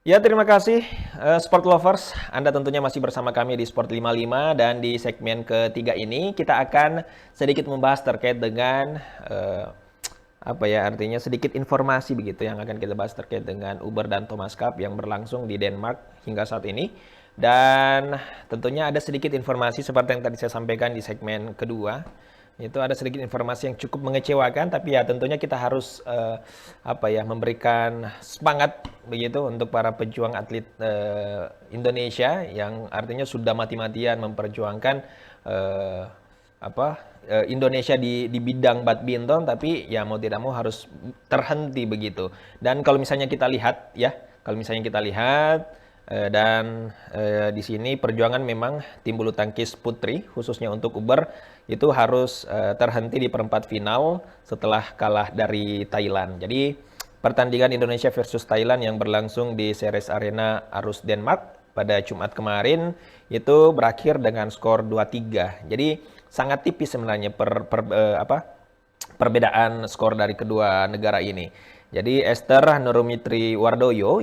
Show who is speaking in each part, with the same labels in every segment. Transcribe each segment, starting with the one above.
Speaker 1: Ya, terima kasih Sport Lovers. Anda tentunya masih bersama kami di Sport 55 dan di segmen ketiga ini kita akan sedikit membahas terkait dengan apa ya artinya sedikit informasi begitu yang akan kita bahas terkait dengan Uber dan Thomas Cup yang berlangsung di Denmark hingga saat ini. Dan tentunya ada sedikit informasi seperti yang tadi saya sampaikan di segmen kedua. Itu ada sedikit informasi yang cukup mengecewakan, tapi ya tentunya kita harus apa ya memberikan semangat begitu untuk para pejuang atlet Indonesia yang artinya sudah mati-matian memperjuangkan eh, apa Indonesia di bidang badminton, tapi ya mau tidak mau harus terhenti begitu. Dan kalau misalnya kita lihat ya, kalau misalnya kita lihat dan di sini perjuangan memang tim bulu tangkis putri khususnya untuk Uber itu harus terhenti di perempat final setelah kalah dari Thailand. Jadi pertandingan Indonesia versus Thailand yang berlangsung di Ceres Arena Arus Denmark pada Jumat kemarin itu berakhir dengan skor 2-3. Jadi sangat tipis sebenarnya perbedaan skor dari kedua negara ini. Jadi Esther Nurumitri Wardoyo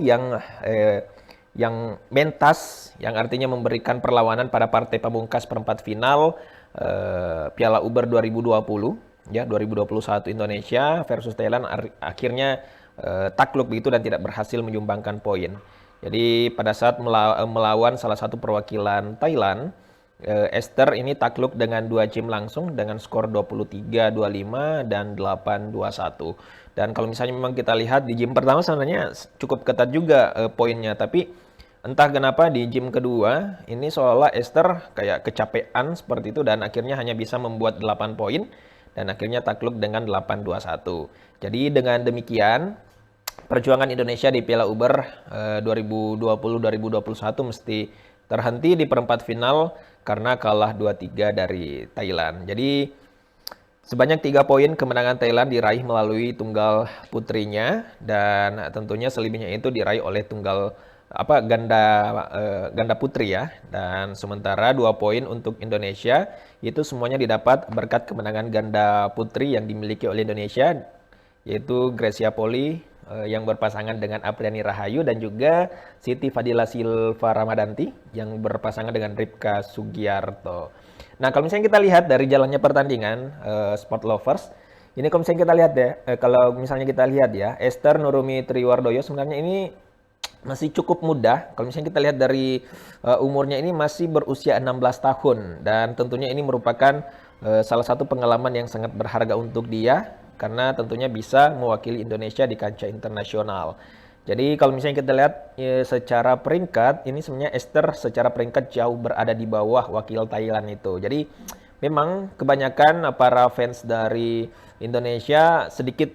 Speaker 1: yang mentas, yang artinya memberikan perlawanan pada partai pamungkas perempat final Piala Uber 2020, ya 2021 Indonesia versus Thailand akhirnya takluk begitu dan tidak berhasil menyumbangkan poin. Jadi pada saat melawan salah satu perwakilan Thailand, Esther ini takluk dengan 2 game langsung dengan skor 23-25 dan 8-21. Dan kalau misalnya memang kita lihat di game pertama sebenarnya cukup ketat juga poinnya, tapi entah kenapa di game kedua ini seolah Esther kayak kecapean seperti itu dan akhirnya hanya bisa membuat 8 poin dan akhirnya takluk dengan 8-21. Jadi dengan demikian perjuangan Indonesia di Piala Uber 2020-2021 mesti terhenti di perempat final karena kalah 2-3 dari Thailand. Jadi sebanyak 3 poin kemenangan Thailand diraih melalui tunggal putrinya dan tentunya selebihnya itu diraih oleh tunggal ganda putri ya. Dan sementara 2 poin untuk Indonesia itu semuanya didapat berkat kemenangan ganda putri yang dimiliki oleh Indonesia yaitu Gracia Poli yang berpasangan dengan Apriani Rahayu dan juga Siti Fadila Silva Ramadanti yang berpasangan dengan Ripka Sugiarto. Nah, kalau misalnya kita lihat dari jalannya pertandingan Sport Lovers, ini kalau misalnya kita lihat ya, kalau misalnya kita lihat ya, Esther Nurumi Triwardoyo sebenarnya ini masih cukup muda. Kalau misalnya kita lihat dari umurnya ini masih berusia 16 tahun dan tentunya ini merupakan salah satu pengalaman yang sangat berharga untuk dia karena tentunya bisa mewakili Indonesia di kancah internasional. Jadi kalau misalnya kita lihat secara peringkat, ini sebenarnya Esther secara peringkat jauh berada di bawah wakil Thailand itu. Jadi memang kebanyakan para fans dari Indonesia sedikit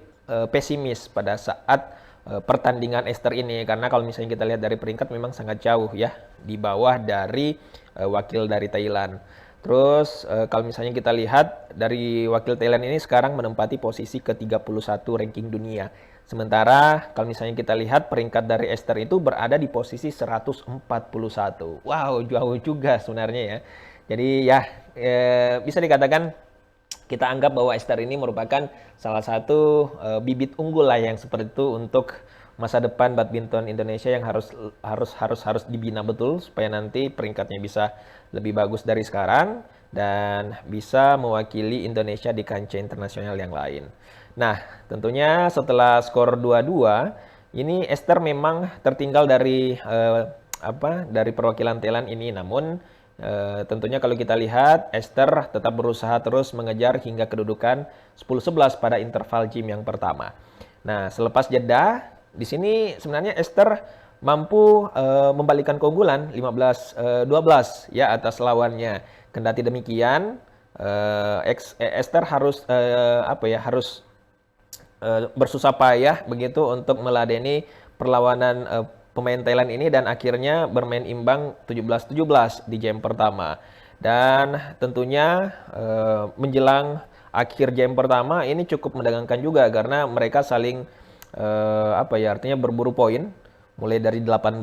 Speaker 1: pesimis pada saat pertandingan Esther ini karena kalau misalnya kita lihat dari peringkat memang sangat jauh ya di bawah dari wakil dari Thailand. Terus kalau misalnya kita lihat dari wakil Thailand ini sekarang menempati posisi ke-31 ranking dunia. Sementara kalau misalnya kita lihat peringkat dari Esther itu berada di posisi 141. Wow, jauh juga sebenarnya ya. Jadi ya bisa dikatakan kita anggap bahwa Esther ini merupakan salah satu bibit unggul lah yang seperti itu untuk masa depan badminton Indonesia yang harus dibina betul supaya nanti peringkatnya bisa lebih bagus dari sekarang dan bisa mewakili Indonesia di kancah internasional yang lain. Nah, tentunya setelah skor 2-2, ini Esther memang tertinggal dari dari perwakilan Thailand ini, namun tentunya kalau kita lihat, Esther tetap berusaha terus mengejar hingga kedudukan 10-11 pada interval game yang pertama. Nah, selepas jeda, di sini sebenarnya Esther mampu membalikan keunggulan 15-12 ya atas lawannya. Kendati demikian, Esther harus bersusah payah begitu untuk meladeni perlawanan pemain Thailand ini dan akhirnya bermain imbang 17-17 di game pertama. Dan tentunya menjelang akhir game pertama ini cukup mendagangkan juga karena mereka saling artinya berburu poin mulai dari 18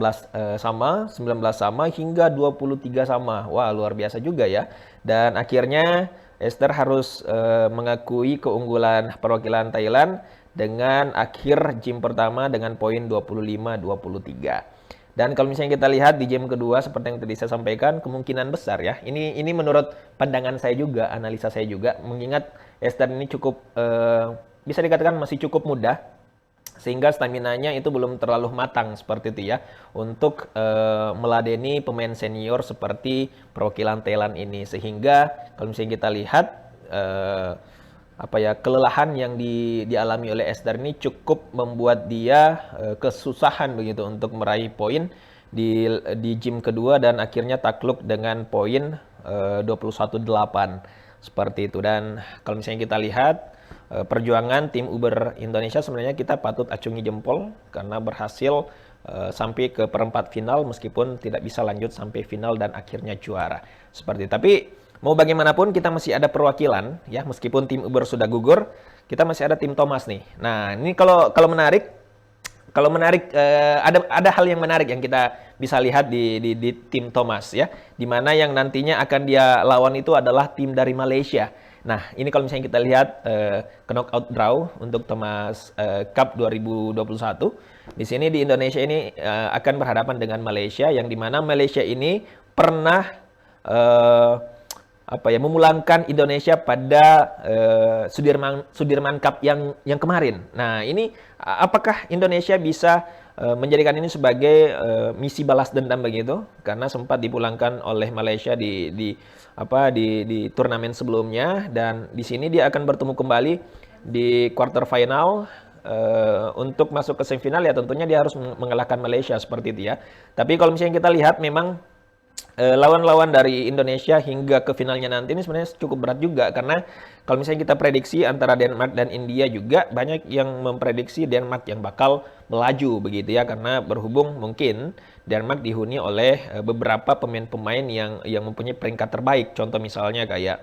Speaker 1: sama, 19 sama hingga 23 sama. Wah, luar biasa juga ya. Dan akhirnya Esther harus mengakui keunggulan perwakilan Thailand dengan akhir game pertama dengan poin 25-23. Dan kalau misalnya kita lihat di game kedua seperti yang tadi saya sampaikan, kemungkinan besar ya. Ini menurut pandangan saya juga, analisa saya juga, mengingat Eastern ini cukup bisa dikatakan masih cukup muda, sehingga staminanya itu belum terlalu matang seperti itu ya untuk meladeni pemain senior seperti perwakilan Thailand ini. Sehingga kalau misalnya kita lihat kelelahan yang dialami oleh Esther ini cukup membuat dia kesusahan begitu untuk meraih poin di game kedua, dan akhirnya takluk dengan poin 21-8 seperti itu. Dan kalau misalnya kita lihat perjuangan tim Uber Indonesia, sebenarnya kita patut acungi jempol karena berhasil sampai ke perempat final meskipun tidak bisa lanjut sampai final dan akhirnya juara seperti itu. Tapi mau bagaimanapun kita masih ada perwakilan ya, meskipun tim Uber sudah gugur, kita masih ada tim Thomas nih. Nah, ini kalau menarik ada hal yang menarik yang kita bisa lihat di tim Thomas ya, di mana yang nantinya akan dia lawan itu adalah tim dari Malaysia. Nah, ini kalau misalnya kita lihat ke knockout draw untuk Thomas Cup 2021, di sini di Indonesia ini akan berhadapan dengan Malaysia, yang dimana Malaysia ini pernah memulangkan Indonesia pada Sudirman Cup yang kemarin. Nah, ini apakah Indonesia bisa menjadikan ini sebagai misi balas dendam begitu, karena sempat dipulangkan oleh Malaysia di turnamen sebelumnya, dan di sini dia akan bertemu kembali di quarter final untuk masuk ke semifinal. Ya tentunya dia harus mengalahkan Malaysia seperti itu ya. Tapi kalau misalnya kita lihat memang lawan-lawan dari Indonesia hingga ke finalnya nanti ini sebenarnya cukup berat juga, karena kalau misalnya kita prediksi antara Denmark dan India juga banyak yang memprediksi Denmark yang bakal melaju begitu ya, karena berhubung mungkin Denmark dihuni oleh beberapa pemain-pemain yang mempunyai peringkat terbaik. Contoh misalnya kayak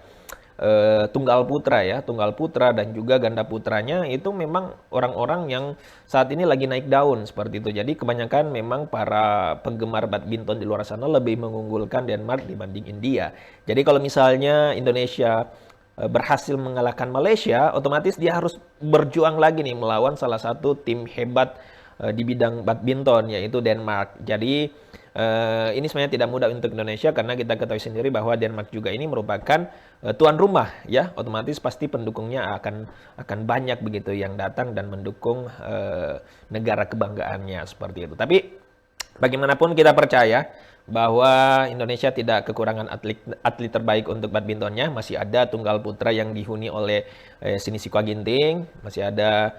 Speaker 1: tunggal putra dan juga ganda putranya itu memang orang-orang yang saat ini lagi naik daun seperti itu. Jadi kebanyakan memang para penggemar badminton di luar sana lebih mengunggulkan Denmark dibanding India. Jadi kalau misalnya Indonesia berhasil mengalahkan Malaysia, otomatis dia harus berjuang lagi nih melawan salah satu tim hebat di bidang badminton, yaitu Denmark. Jadi ini sebenarnya tidak mudah untuk Indonesia, karena kita ketahui sendiri bahwa Denmark juga ini merupakan tuan rumah ya, otomatis pasti pendukungnya akan banyak begitu yang datang dan mendukung negara kebanggaannya seperti itu. Tapi bagaimanapun kita percaya bahwa Indonesia tidak kekurangan atlet terbaik untuk badmintonnya. Masih ada tunggal putra yang dihuni oleh Sinisiko Ginting, masih ada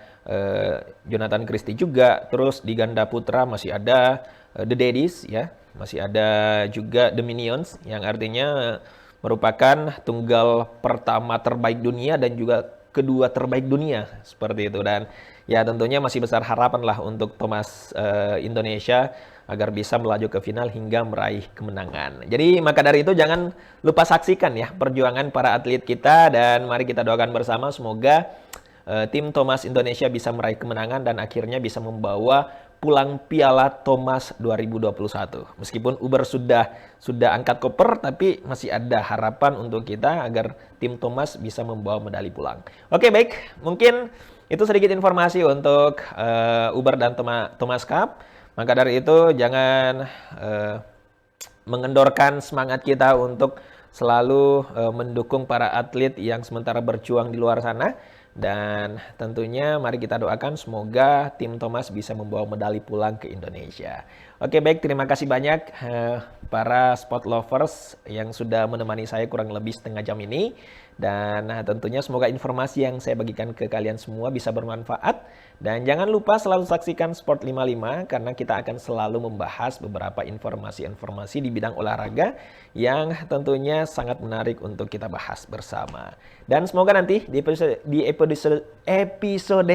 Speaker 1: Jonathan Christie juga. Terus di ganda putra masih ada The Daddies ya, masih ada juga The Minions, yang artinya merupakan tunggal pertama terbaik dunia dan juga kedua terbaik dunia seperti itu. Dan ya tentunya masih besar harapan lah untuk Thomas Indonesia agar bisa melaju ke final hingga meraih kemenangan. Jadi maka dari itu jangan lupa saksikan ya perjuangan para atlet kita, dan mari kita doakan bersama semoga tim Thomas Indonesia bisa meraih kemenangan dan akhirnya bisa membawa pulang Piala Thomas 2021. Meskipun Uber sudah angkat koper, tapi masih ada harapan untuk kita agar tim Thomas bisa membawa medali pulang. Oke, baik. Mungkin itu sedikit informasi untuk Uber dan Thomas Cup. Maka dari itu jangan mengendorkan semangat kita untuk selalu mendukung para atlet yang sementara berjuang di luar sana. Dan tentunya mari kita doakan semoga tim Thomas bisa membawa medali pulang ke Indonesia. Oke, baik, terima kasih banyak para sport lovers yang sudah menemani saya kurang lebih setengah jam ini. Dan tentunya semoga informasi yang saya bagikan ke kalian semua bisa bermanfaat. Dan jangan lupa selalu saksikan Sport 55 karena kita akan selalu membahas beberapa informasi-informasi di bidang olahraga yang tentunya sangat menarik untuk kita bahas bersama. Dan semoga nanti di episode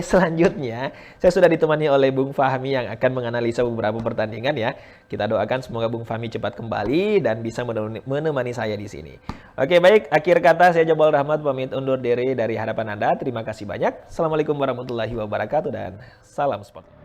Speaker 1: selanjutnya saya sudah ditemani oleh Bung Fahmi yang akan menganalisa beberapa pertandingan ya. Kita doakan semoga Bung Fahmi cepat kembali dan bisa menemani saya di sini. Oke, baik, akhir kata saya Jabal Rahmat pamit undur diri dari hadapan Anda. Terima kasih banyak. Assalamualaikum warahmatullahi wabarakatuh dan salam sport.